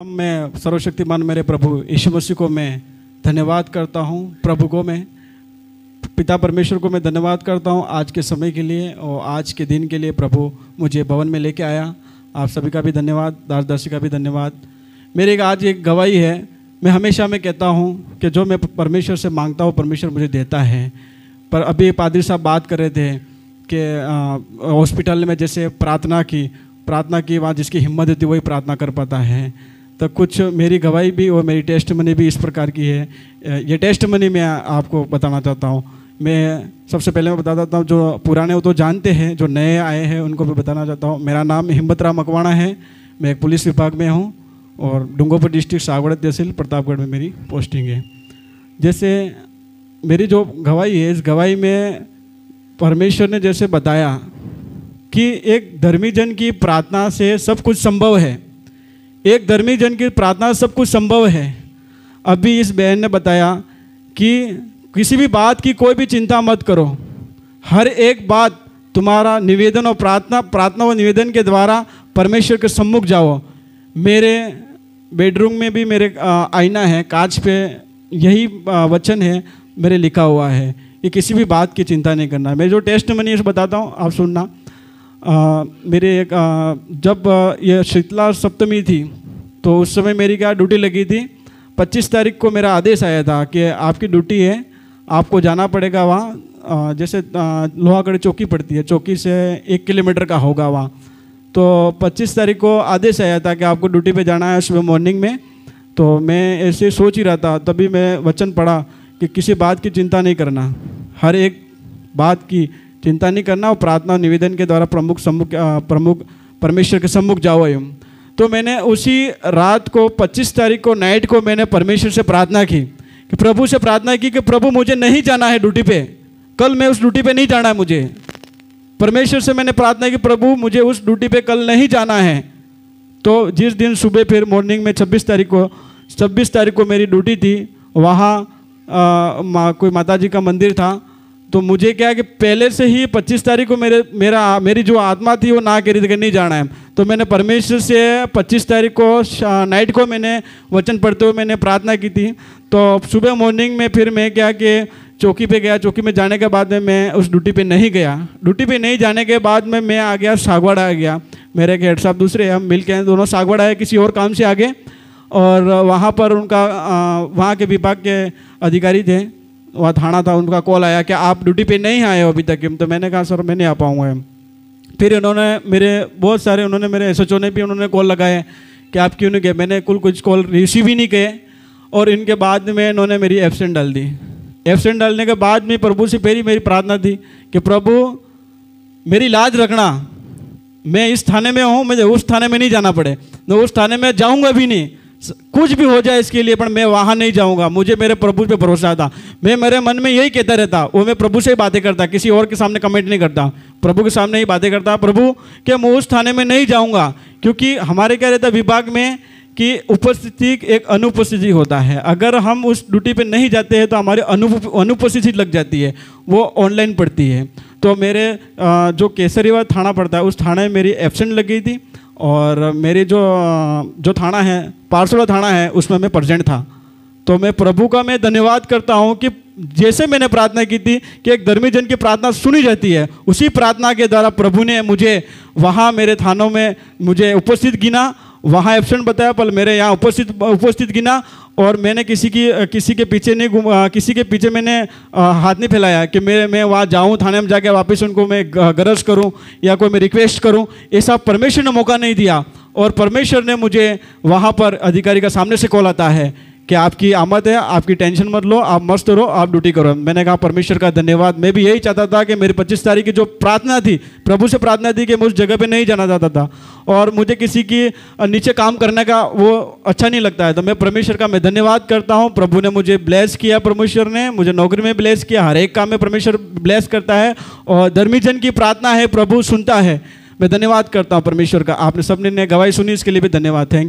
मैं सर्वशक्तिमान मेरे प्रभु यीशु मसीह को मैं धन्यवाद करता हूँ। प्रभु को मैं पिता परमेश्वर को मैं धन्यवाद करता हूँ आज के समय के लिए और आज के दिन के लिए। प्रभु मुझे भवन में लेके आया, आप सभी का भी धन्यवाद, दासदासी का भी धन्यवाद। मेरी आज एक गवाही है। मैं हमेशा मैं कहता हूँ कि जो मैं परमेश्वर से मांगता हूँ परमेश्वर मुझे देता है। पर अभी पादरी साहब बात कर रहे थे कि हॉस्पिटल में जैसे प्रार्थना की वहाँ जिसकी हिम्मत होती वही प्रार्थना कर पाता है। तो कुछ मेरी गवाही भी और मेरी टेस्टमनी भी इस प्रकार की है। ये टेस्टमनी मैं आपको बताना चाहता हूँ। मैं सबसे पहले मैं बता देता हूँ, जो पुराने वो तो जानते हैं, जो नए आए हैं उनको भी बताना चाहता हूँ। मेरा नाम हिम्मत राम मकवाना है। मैं एक पुलिस विभाग में हूँ और डूंगरपुर डिस्ट्रिक्ट सागवाड़ा तहसील प्रतापगढ़ में मेरी पोस्टिंग है। जैसे मेरी जो गवाही है, इस गवाही में परमेश्वर ने जैसे बताया कि एक धर्मी जन की प्रार्थना से सब कुछ संभव है। एक धर्मी जन की प्रार्थना से सब कुछ संभव है। अभी इस बहन ने बताया कि किसी भी बात की कोई भी चिंता मत करो, हर एक बात तुम्हारा निवेदन और प्रार्थना और निवेदन के द्वारा परमेश्वर के सम्मुख जाओ। मेरे बेडरूम में भी मेरे आईना है, कांच पे यही वचन है मेरे लिखा हुआ है कि किसी भी बात की चिंता नहीं करना। मैं जो टेस्टमनी है बताता हूँ, आप सुनना। मेरे एक जब ये शीतला सप्तमी थी तो उस समय मेरी क्या ड्यूटी लगी थी। 25 तारीख को मेरा आदेश आया था कि आपकी ड्यूटी है, आपको जाना पड़ेगा वहाँ। जैसे लोहागढ़ चौकी पड़ती है, चौकी से 1 किलोमीटर का होगा वहाँ। तो 25 तारीख को आदेश आया था कि आपको ड्यूटी पे जाना है सुबह मॉर्निंग में। तो मैं ऐसे सोच ही रहा था, तभी मैं वचन पढ़ा कि किसी बात की चिंता नहीं करना, हर एक बात की चिंता नहीं करना और प्रार्थना निवेदन के द्वारा प्रमुख परमेश्वर के सम्मुख जाओ। तो मैंने उसी रात को 25 तारीख को नाइट को मैंने परमेश्वर से प्रार्थना की कि प्रभु से प्रार्थना की कि प्रभु मुझे नहीं जाना है ड्यूटी पे, कल मैं उस ड्यूटी पे नहीं जाना है मुझे। परमेश्वर से मैंने प्रार्थना की प्रभु मुझे उस ड्यूटी पे कल नहीं जाना है। तो जिस दिन सुबह फिर मॉर्निंग में 26 तारीख को मेरी ड्यूटी थी, वहाँ कोई माता जी का मंदिर था। तो मुझे क्या कि पहले से ही 25 तारीख को मेरी जो आत्मा थी वो ना कह रही थी कि नहीं जाना है। तो मैंने परमेश्वर से 25 तारीख को नाइट को मैंने वचन पढ़ते हुए मैंने प्रार्थना की थी। तो सुबह मॉर्निंग में फिर मैं क्या कि चौकी पे गया। चौकी में जाने के बाद में मैं उस ड्यूटी पे नहीं गया। ड्यूटी पे नहीं जाने के बाद में मैं आ गया सागवाड़ा आ गया। मेरे एक हेड साहब दूसरे, हम मिल के दोनों सागवाड़ा आए किसी और काम से आगे। और वहाँ पर उनका वहाँ के विभाग के अधिकारी थे, वहाँ थाना था, उनका कॉल आया कि आप ड्यूटी पे नहीं आए हो अभी तक। तो मैंने कहा सर मैं नहीं आ पाऊँगा। फिर उन्होंने मेरे SHO ने भी उन्होंने कॉल लगाए कि आप क्यों नहीं गए। मैंने कुछ कॉल रिसीव ही नहीं किए और इनके बाद में इन्होंने मेरी एब्सेंट डाल दी। एब्सेंट डालने के बाद में प्रभु से पहली मेरी प्रार्थना थी कि प्रभु मेरी लाज रखना, मैं इस थाने में हूँ, मुझे उस थाने में नहीं जाना पड़े। मैं उस थाने में जाऊँगा भी नहीं, कुछ भी हो जाए इसके लिए, पर मैं वहाँ नहीं जाऊँगा। मुझे मेरे प्रभु पे भरोसा था। मैं मेरे मन में यही कहता रहता, वो मैं प्रभु से ही बातें करता, किसी और के सामने कमेंट नहीं करता, प्रभु के सामने ही बातें करता। प्रभु कि मैं उस थाने में नहीं जाऊँगा, क्योंकि हमारे क्या रहता विभाग में कि उपस्थिति एक अनुपस्थिति होता है। अगर हम उस ड्यूटी पे नहीं जाते हैं तो हमारी अनुपस्थिति लग जाती है, वो ऑनलाइन पड़ती है। तो मेरे जो केसरीवाल थाना पड़ता है उस थाने में मेरी एब्सेंट लग गई थी और मेरी जो थाना है पारसोड़ा थाना है उसमें मैं प्रेजेंट था। तो मैं प्रभु का मैं धन्यवाद करता हूँ कि जैसे मैंने प्रार्थना की थी कि एक धर्मी जन की प्रार्थना सुनी जाती है, उसी प्रार्थना के द्वारा प्रभु ने मुझे वहाँ मेरे थानों में मुझे उपस्थित गिना। वहाँ एब्सेंट बताया पर मेरे यहाँ उपस्थित गिना। और मैंने किसी के पीछे नहीं घूमा, किसी के पीछे मैंने हाथ नहीं फैलाया कि मैं वहाँ जाऊँ थाने में जाके वापस उनको मैं गरज करूँ या कोई मैं रिक्वेस्ट करूँ। ऐसा परमेश्वर ने मौका नहीं दिया। और परमेश्वर ने मुझे वहाँ पर अधिकारी का सामने से कॉल आता है कि आपकी आमद है, आपकी टेंशन मत लो, आप मस्त रहो, आप ड्यूटी करो। मैंने कहा परमेश्वर का धन्यवाद। मैं भी यही चाहता था कि मेरी 25 तारीख की जो प्रार्थना थी, प्रभु से प्रार्थना थी कि मैं उस जगह पे नहीं जाना चाहता था और मुझे किसी की नीचे काम करने का वो अच्छा नहीं लगता है। तो मैं परमेश्वर का मैं धन्यवाद करता हूँ। प्रभु ने मुझे ब्लेस किया, परमेश्वर ने मुझे नौकरी में ब्लेस किया, हर एक काम में परमेश्वर ब्लेस करता है और धर्मी जन की प्रार्थना है प्रभु सुनता है। मैं धन्यवाद करता हूँ परमेश्वर का। आपने सबने गवाही सुनी, इसके लिए भी धन्यवाद। Thank you.